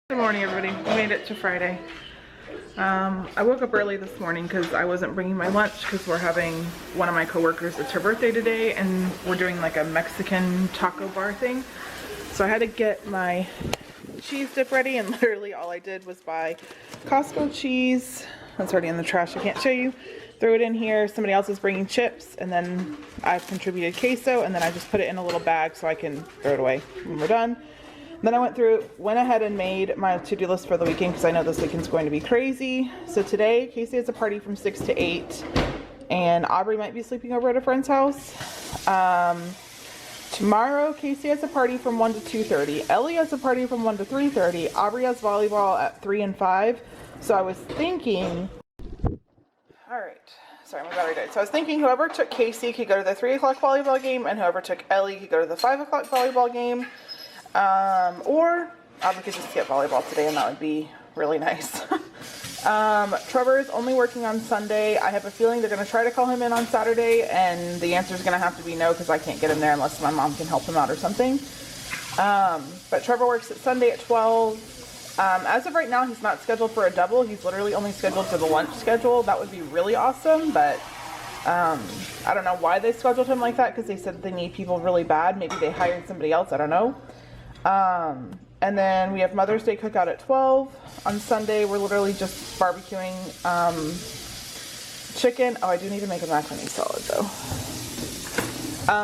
Good morning, everybody. We made it to Friday. I woke up early this morning because I wasn't bringing my lunch because we're having one of my coworkers, it's her birthday today, and we're doing like a Mexican taco bar thing. So I had to get my cheese dip ready, and literally all I did was buy Costco cheese. That's already in the trash, I can't show you. Throw it in here. Somebody else is bringing chips, and then I've contributed queso, and then I just put it in a little bag so I can throw it away when we're done. Then I went ahead and made my to-do list for the weekend because I know this weekend's going to be crazy. So today, Casey has a party from 6 to 8, and Aubrey might be sleeping over at a friend's house. Tomorrow, Casey has a party from 1 to 2:30. Ellie has a party from 1 to 3:30. Aubrey has volleyball at 3 and 5. So I was thinking, all right, sorry, my battery died. So I was thinking whoever took Casey could go to the 3 o'clock volleyball game, and whoever took Ellie could go to the 5 o'clock volleyball game. Or Aubrey could just skip volleyball today, and that would be really nice. Trevor is only working on Sunday. I have a feeling they're going to try to call him in on Saturday, and the answer is going to have to be no because I can't get him there unless my mom can help him out or something. But Trevor works at Sunday at 12. As of right now, he's not scheduled for a double. He's literally only scheduled for the lunch schedule. That would be really awesome, but I don't know why they scheduled him like that because they said they need people really bad. Maybe they hired somebody else. I don't know. And then we have Mother's Day cookout at 12. On Sunday, we're literally just barbecuing chicken. Oh, I do need to make a macaroni salad though.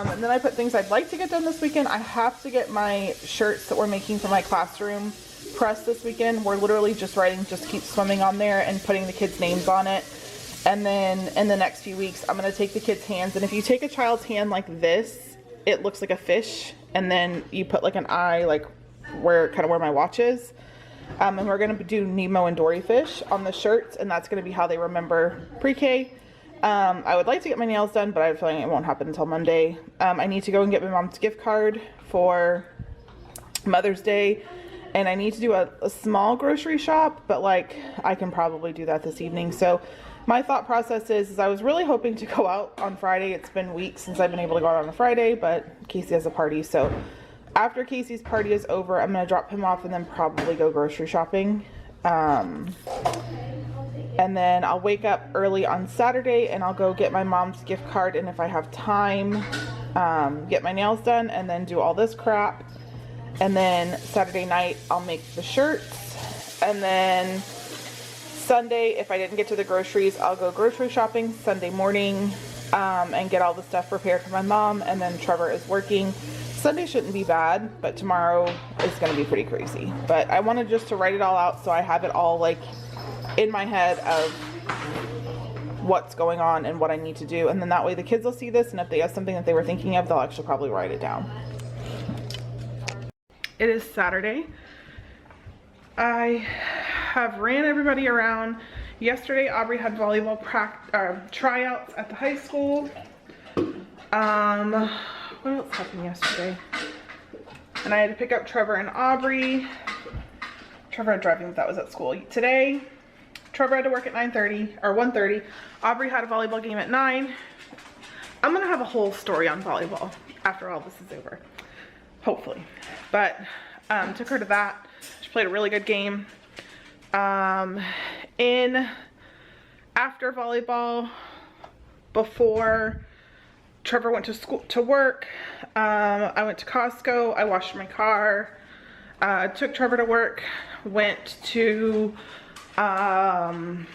And then I put things I'd like to get done this weekend. I have to get my shirts that we're making for my classroom pressed this weekend. We're literally just writing "Just Keep Swimming" on there and putting the kids' names on it. And then in the next few weeks, I'm going to take the kids' hands. And if you take a child's hand like this, it looks like a fish. And then you put like an eye, like where my watch is. And we're going to do Nemo and Dory fish on the shirts. And that's going to be how they remember pre-K. I would like to get my nails done, but I have a feeling it won't happen until Monday. I need to go and get my mom's gift card for Mother's Day. And I need to do a small grocery shop, but like I can probably do that this evening. So my thought process is I was really hoping to go out on Friday. It's been weeks since I've been able to go out on a Friday, but Casey has a party. So after Casey's party is over, I'm going to drop him off and then probably go grocery shopping. And then I'll wake up early on Saturday and I'll go get my mom's gift card. And if I have time, get my nails done and then do all this crap. And then Saturday night, I'll make the shirts. And then Sunday, if I didn't get to the groceries, I'll go grocery shopping Sunday morning and get all the stuff prepared for my mom. And then Trevor is working. Sunday shouldn't be bad, but tomorrow is going to be pretty crazy. But I wanted just to write it all out so I have it all like in my head of what's going on and what I need to do. And then that way the kids will see this, and if they have something that they were thinking of, they'll actually probably write it down. It is Saturday. I have ran everybody around. Yesterday, Aubrey had volleyball tryouts at the high school. What else happened yesterday? And I had to pick up Trevor and Aubrey. Trevor had driving, that was at school. Today, Trevor had to work at 9:30 or 1:30. Aubrey had a volleyball game at 9. I'm gonna have a whole story on volleyball after all this is over, hopefully. But took her to that. She played a really good game. After volleyball, before Trevor went to school to work, I went to Costco. I washed my car. Took Trevor to work. Went to Hobby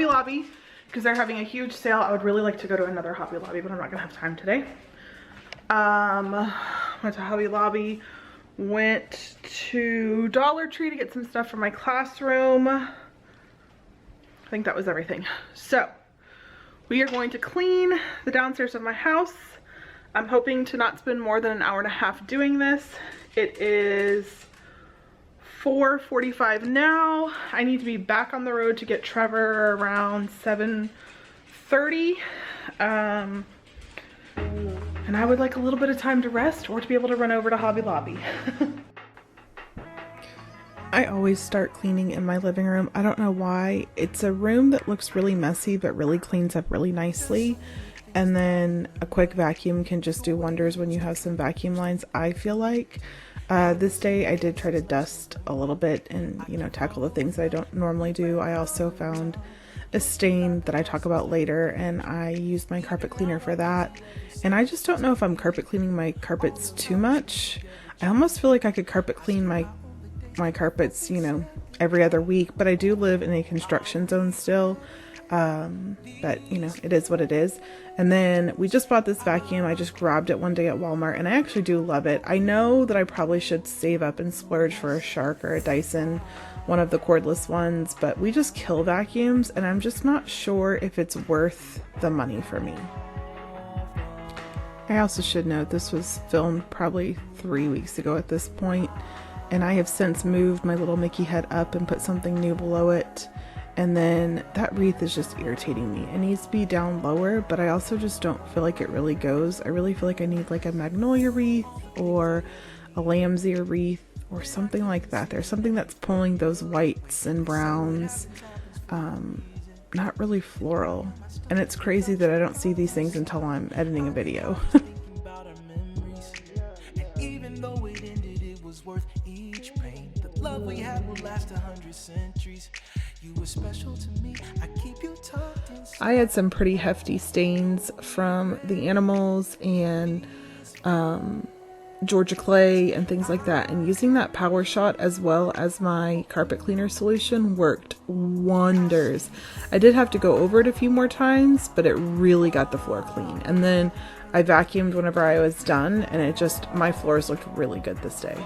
Lobby because they're having a huge sale. I would really like to go to another Hobby Lobby, but I'm not gonna have time today. Went to Hobby Lobby. Went to Dollar Tree to get some stuff for my classroom. I think that was everything. So we are going to clean the downstairs of my house. I'm hoping to not spend more than an hour and a half doing this. It is 4:45 now. I need to be back on the road to get Trevor around 7:30. And I would like a little bit of time to rest or to be able to run over to Hobby Lobby. I always start cleaning in my living room. I don't know why. It's a room that looks really messy but really cleans up really nicely. And then a quick vacuum can just do wonders when you have some vacuum lines, I feel like. This day I did try to dust a little bit and, you know, tackle the things that I don't normally do. I also found a stain that I talk about later, and I used my carpet cleaner for that. And I just don't know if I'm carpet cleaning my carpets too much. I almost feel like I could carpet clean my carpets, you know, every other week, but I do live in a construction zone still. But you know, it is what it is. And then we just bought this vacuum. I just grabbed it one day at Walmart, and I actually do love it. I know that I probably should save up and splurge for a Shark or a Dyson, one of the cordless ones, but we just kill vacuums, and I'm just not sure if it's worth the money for me. I also should note this was filmed probably 3 weeks ago at this point, and I have since moved my little Mickey head up and put something new below it. And then that wreath is just irritating me. It needs to be down lower, but I also just don't feel like it really goes. I really feel like I need like a magnolia wreath or a lamb's ear wreath or something like that. There's something that's pulling those whites and browns, not really floral. And it's crazy that I don't see these things until I'm editing a video. We had will last 100 centuries. You were special to me. I keep you tucked inside. I had some pretty hefty stains from the animals and Georgia clay and things like that, and using that Power Shot as well as my carpet cleaner solution worked wonders. I did have to go over it a few more times, but it really got the floor clean. And then I vacuumed whenever I was done, and it just, my floors looked really good this day.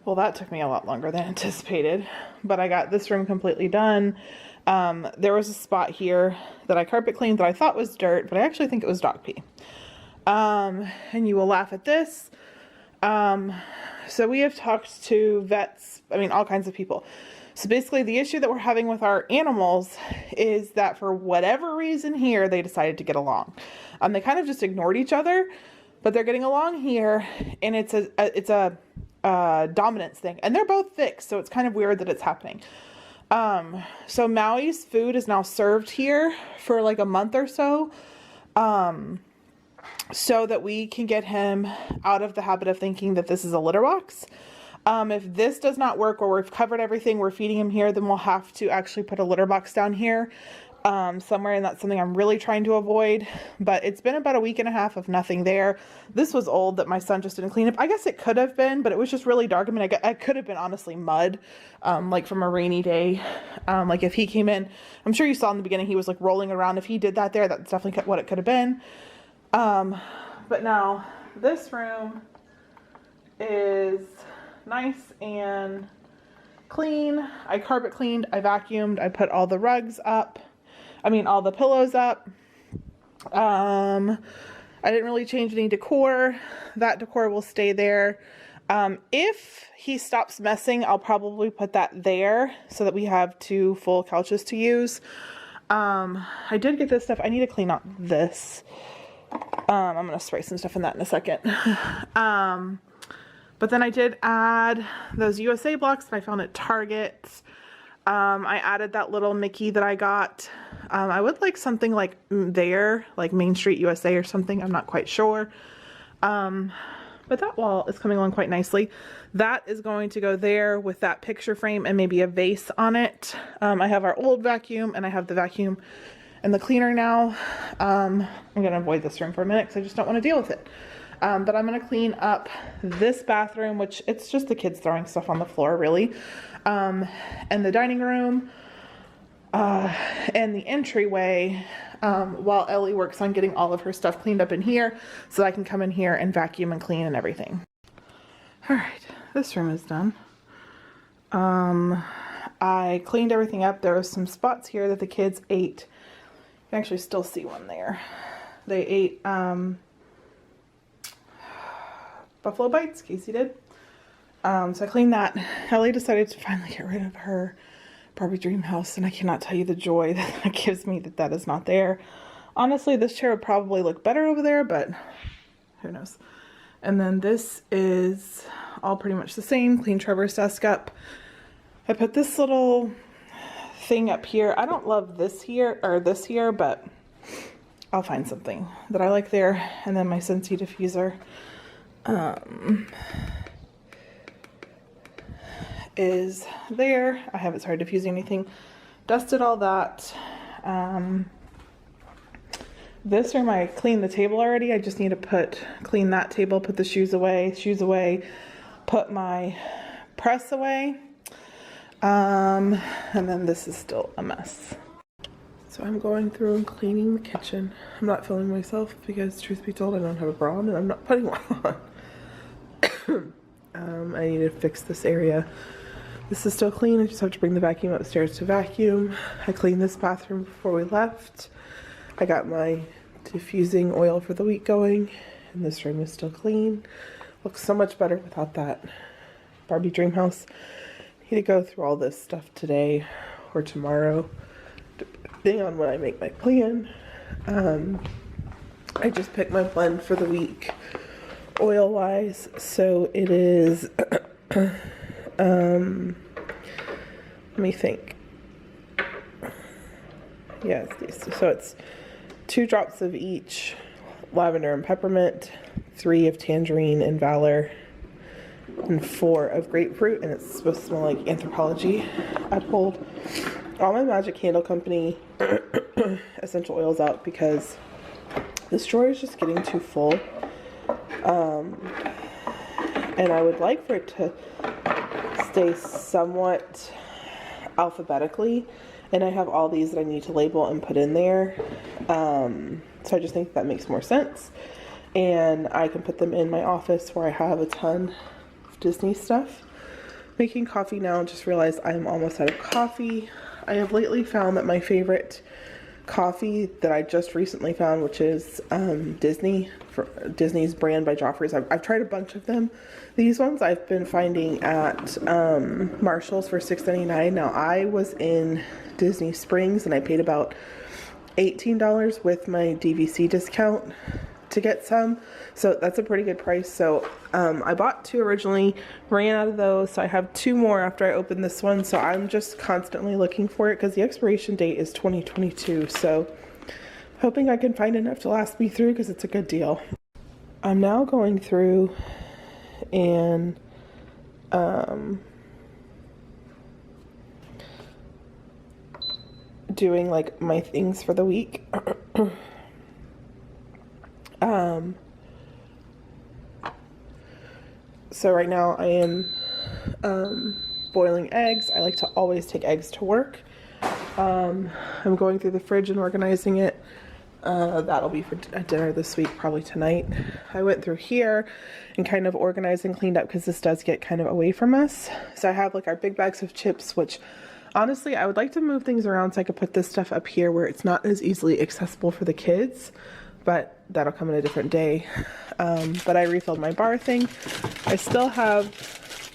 Well, that took me a lot longer than anticipated, but I got this room completely done. There was a spot here that I carpet cleaned that I thought was dirt, but I actually think it was dog pee. And you will laugh at this. So we have talked to vets, I mean, all kinds of people. So basically the issue that we're having with our animals is that for whatever reason here, they decided to get along. They kind of just ignored each other, but they're getting along here, and it's a dominance thing, and they're both thick, so it's kind of weird that it's happening. So Maui's food is now served here for like a month or so, so that we can get him out of the habit of thinking that this is a litter box. If this does not work, or we've covered everything, we're feeding him here, then we'll have to actually put a litter box down here somewhere, and that's something I'm really trying to avoid. But it's been about a week and a half of nothing there. This was old that my son just didn't clean up. I guess it could have been, but it was just really dark. I mean, I could have been honestly mud, like from a rainy day. Like if he came in, I'm sure you saw in the beginning, he was like rolling around. If he did that there, that's definitely what it could have been. But now this room is nice and clean. I carpet cleaned, I vacuumed, I put all the rugs up. All the pillows up. I didn't really change any decor. That decor will stay there. If he stops messing, I'll probably put that there so that we have 2 full couches to use. I did get this stuff. I need to clean up this. I'm going to spray some stuff in that in a second. But then I did add those USA blocks that I found at Target. I added that little Mickey that I got. I would like something like there, like Main Street USA or something. I'm not quite sure. But that wall is coming along quite nicely. That is going to go there with that picture frame and maybe a vase on it. I have our old vacuum, and I have the vacuum and the cleaner now. I'm going to avoid this room for a minute because I just don't want to deal with it. But I'm going to clean up this bathroom, which it's just the kids throwing stuff on the floor, really. And the dining room, and the entryway, while Ellie works on getting all of her stuff cleaned up in here so I can come in here and vacuum and clean and everything. All right, this room is done. I cleaned everything up. There was some spots here that the kids ate. You can actually still see one there. They ate, buffalo bites, Casey did. So I cleaned that. Ellie decided to finally get rid of her Barbie dream house, and I cannot tell you the joy that gives me that is not there. Honestly, this chair would probably look better over there, but who knows. And then this is all pretty much the same. Clean Trevor's desk up. I put this little thing up here. I don't love this here, or this here, but I'll find something that I like there. And then my Scentsy diffuser is there. I haven't started diffusing anything. Dusted all that. This room I cleaned the table already. I just need to clean that table, put the shoes away, put my press away. And then this is still a mess. So I'm going through and cleaning the kitchen. I'm not filming myself because, truth be told, I don't have a bra on and I'm not putting one on. I need to fix this area. This is still clean. I just have to bring the vacuum upstairs to vacuum. I cleaned this bathroom before we left. I got my diffusing oil for the week going, and this room is still clean. Looks so much better without that Barbie dream house. Need to go through all this stuff today or tomorrow, depending on when I make my plan. I just picked my blend for the week, oil-wise. So it is, let me think. Yeah, it's these. So it's 2 drops of each lavender and peppermint, 3 of tangerine and valor, and 4 of grapefruit, and it's supposed to smell like Anthropology. I pulled all my Magic Candle Company essential oils out because this drawer is just getting too full. And I would like for it to stay somewhat alphabetically, and I have all these that I need to label and put in there. So I just think that makes more sense, and I can put them in my office where I have a ton of Disney stuff. Making coffee now, just realized I am almost out of coffee. I have lately found that my favorite coffee that I just recently found, which is Disney's brand by Joffrey's. I've tried a bunch of them. These ones I've been finding at Marshall's for $6.99. Now I was in Disney Springs and I paid about $18 with my DVC discount to get some, so that's a pretty good price. So I bought 2 originally, ran out of those, so I have 2 more after I open this one. So I'm just constantly looking for it because the expiration date is 2022, so hoping I can find enough to last me through because it's a good deal. I'm now going through and doing like my things for the week. So right now I am boiling eggs. I like to always take eggs to work. I'm going through the fridge and organizing it. That'll be for dinner this week, probably tonight. I went through here and kind of organized and cleaned up because this does get kind of away from us. So I have like our big bags of chips, which honestly I would like to move things around so I could put this stuff up here where it's not as easily accessible for the kids, but that'll come in a different day. But I refilled my bar thing. I still have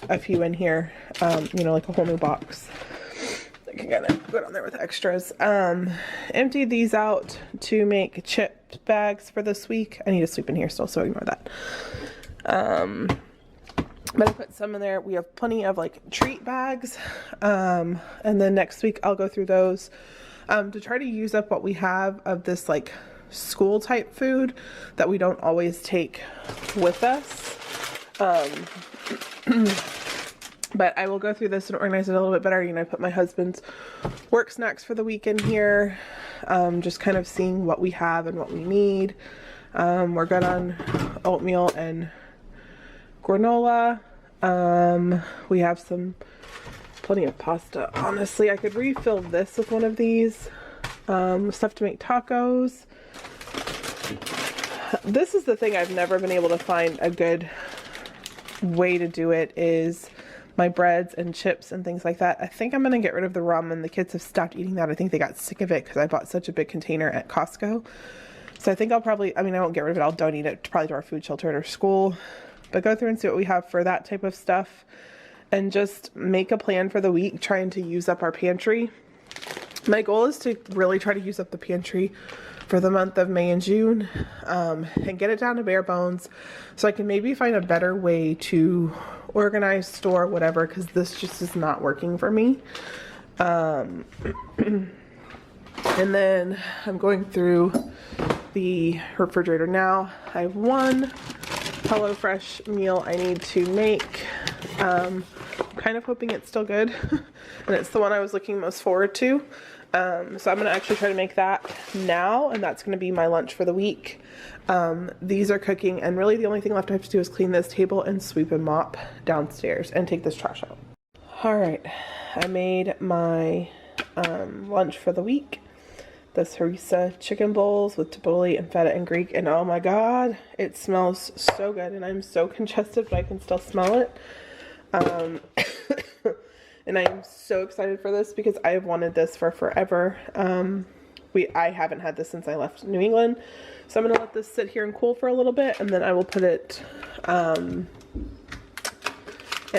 a few in here, you know, like a whole new box. I can kind of put on there with extras. Emptied these out to make chip bags for this week. I need to sweep in here still, so ignore that. But I put some in there. We have plenty of like treat bags. And then next week I'll go through those to try to use up what we have of this like school type food that we don't always take with us. But I will go through this and organize it a little bit better. You know, I put my husband's work snacks for the week in here. Just kind of seeing what we have and what we need. We're good on oatmeal and granola. We have plenty of pasta. Honestly, I could refill this with one of these. Stuff to make tacos. This is the thing I've never been able to find a good way to do it, is my breads and chips and things like that. I think I'm going to get rid of the ramen. The kids have stopped eating that. I think they got sick of it because I bought such a big container at Costco. So I think I'll probably, I won't get rid of it. I'll donate it probably to our food shelter at our school. But go through and see what we have for that type of stuff. And just make a plan for the week, trying to use up our pantry. My goal is to really try to use up the pantry for the month of May and June, and get it down to bare bones so I can maybe find a better way to organize, store, whatever, because this just is not working for me. And then I'm going through the refrigerator now. I have one HelloFresh meal I need to make. I'm kind of hoping it's still good, and it's the one I was looking most forward to. So I'm going to actually try to make that now, and that's going to be my lunch for the week. These are cooking, and really the only thing left I have to do is clean this table and sweep and mop downstairs and take this trash out. All right, I made my lunch for the week. This harissa chicken bowls with tabbouleh and feta and Greek, and oh my god, it smells so good, and I'm so congested, but I can still smell it. And I am so excited for this because I have wanted this for forever. I haven't had this since I left New England, so I'm gonna let this sit here and cool for a little bit, and then I will put it in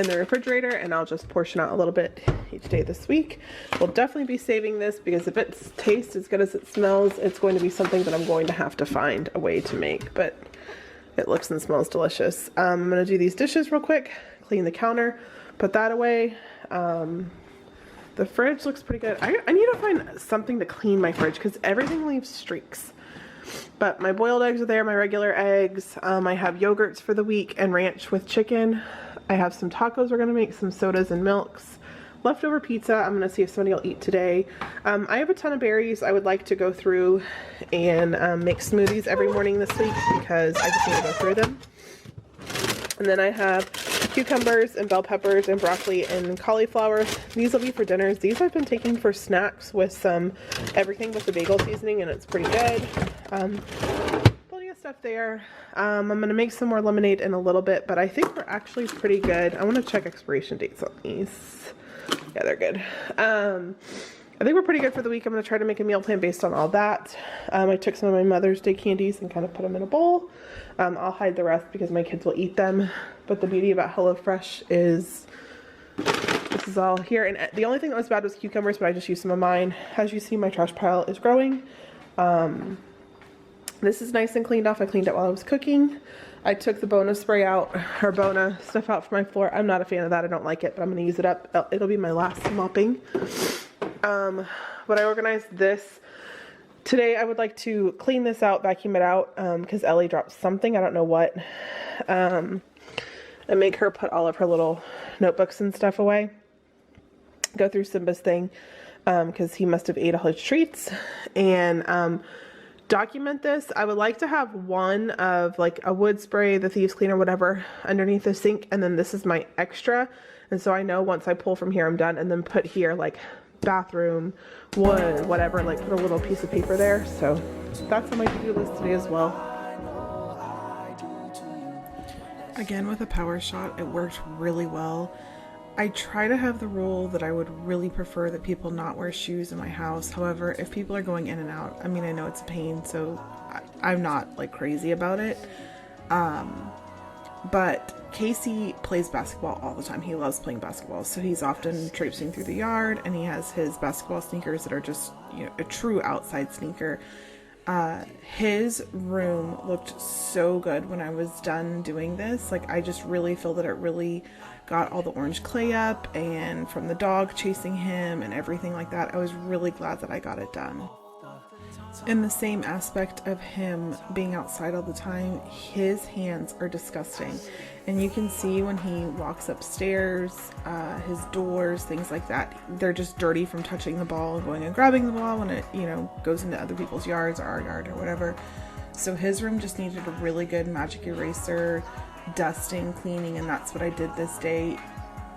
the refrigerator, and I'll just portion out a little bit each day this week. We'll definitely be saving this because if it tastes as good as it smells, it's going to be something that I'm going to have to find a way to make, but it looks and smells delicious. I'm gonna do these dishes real quick, clean the counter, put that away. The fridge looks pretty good. I need to find something to clean my fridge because everything leaves streaks. But my boiled eggs are there, my regular eggs. I have yogurts for the week and ranch with chicken. I have some tacos we're going to make, some sodas and milks. Leftover pizza, I'm going to see if somebody will eat today. I have a ton of berries. I would like to go through and make smoothies every morning this week because I just need to go through them. And then I have cucumbers and bell peppers and broccoli and cauliflower. These will be for dinners. These I've been taking for snacks with some everything with the bagel seasoning, and it's pretty good. Plenty of stuff there. I'm going to make some more lemonade in a little bit, but I think we're actually pretty good. I want to check expiration dates on these. Yeah, they're good. I think we're pretty good for the week. I'm going to try to make a meal plan based on all that. I took some of my Mother's Day candies and kind of put them in a bowl. I'll hide the rest because my kids will eat them. But the beauty about HelloFresh is this is all here. And the only thing that was bad was cucumbers, but I just used some of mine. As you see, my trash pile is growing. This is nice and cleaned off. I cleaned it while I was cooking. I took the Bona spray out, or Bona stuff out from my floor. I'm not a fan of that. I don't like it, but I'm going to use it up. It'll be my last mopping. But I organized this. Today I would like to clean this out, vacuum it out, because Ellie dropped something, I don't know what, and make her put all of her little notebooks and stuff away. Go through Simba's thing, because he must have ate all his treats, and document this. I would like to have one of like a wood spray, the thieves cleaner, whatever, underneath the sink, and then this is my extra, and so I know once I pull from here I'm done, and then put here like bathroom, wood, whatever, like put a little piece of paper there. So that's on my to-do list today as well. Again, with a power shot, it worked really well. I try to have the rule that I would really prefer that people not wear shoes in my house. However, if people are going in and out, I mean, I know it's a pain, so I'm not like crazy about it. But Casey plays basketball all the time. He loves playing basketball, so he's often traipsing through the yard, and he has his basketball sneakers that are just, you know, a true outside sneaker. His room looked so good when I was done doing this. Like, I just really feel that it really got all the orange clay up, and from the dog chasing him and everything like that. I was really glad that I got it done. In the same aspect of him being outside all the time, his hands are disgusting. And you can see when he walks upstairs, his doors, things like that, they're just dirty from touching the ball and going and grabbing the ball when it, you know, goes into other people's yards or our yard or whatever. So his room just needed a really good magic eraser, dusting, cleaning, and that's what I did this day.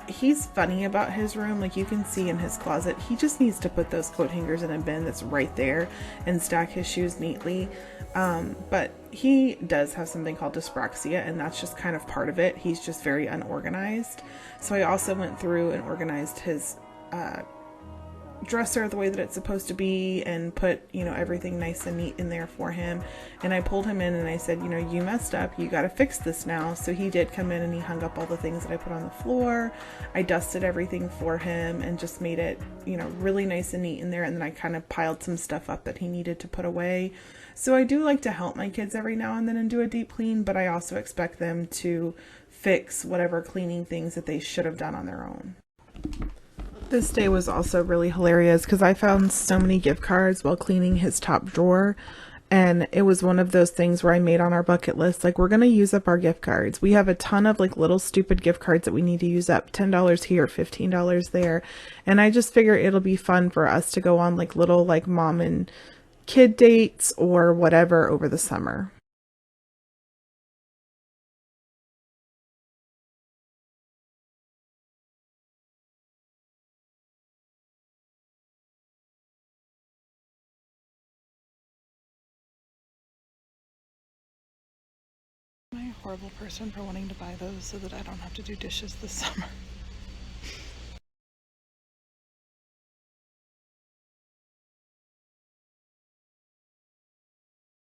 He's funny about his room. Like, you can see in his closet, he just needs to put those coat hangers in a bin that's right there and stack his shoes neatly. But he does have something called dyspraxia, and that's just kind of part of it. He's just very unorganized. So I also went through and organized his dresser the way that it's supposed to be and put, you know, everything nice and neat in there for him. And I pulled him in and I said, you know, you messed up, you got to fix this now. So he did come in and he hung up all the things that I put on the floor. I dusted everything for him and just made it, you know, really nice and neat in there. And then I kind of piled some stuff up that he needed to put away. So I do like to help my kids every now and then and do a deep clean, but I also expect them to fix whatever cleaning things that they should have done on their own. This day was also really hilarious because I found so many gift cards while cleaning his top drawer. And it was one of those things where I made on our bucket list, like, we're going to use up our gift cards. We have a ton of like little stupid gift cards that we need to use up. $10 here, $15 there. And I just figure it'll be fun for us to go on like little like mom and kid dates or whatever over the summer. Am I a horrible person for wanting to buy those so that I don't have to do dishes this summer?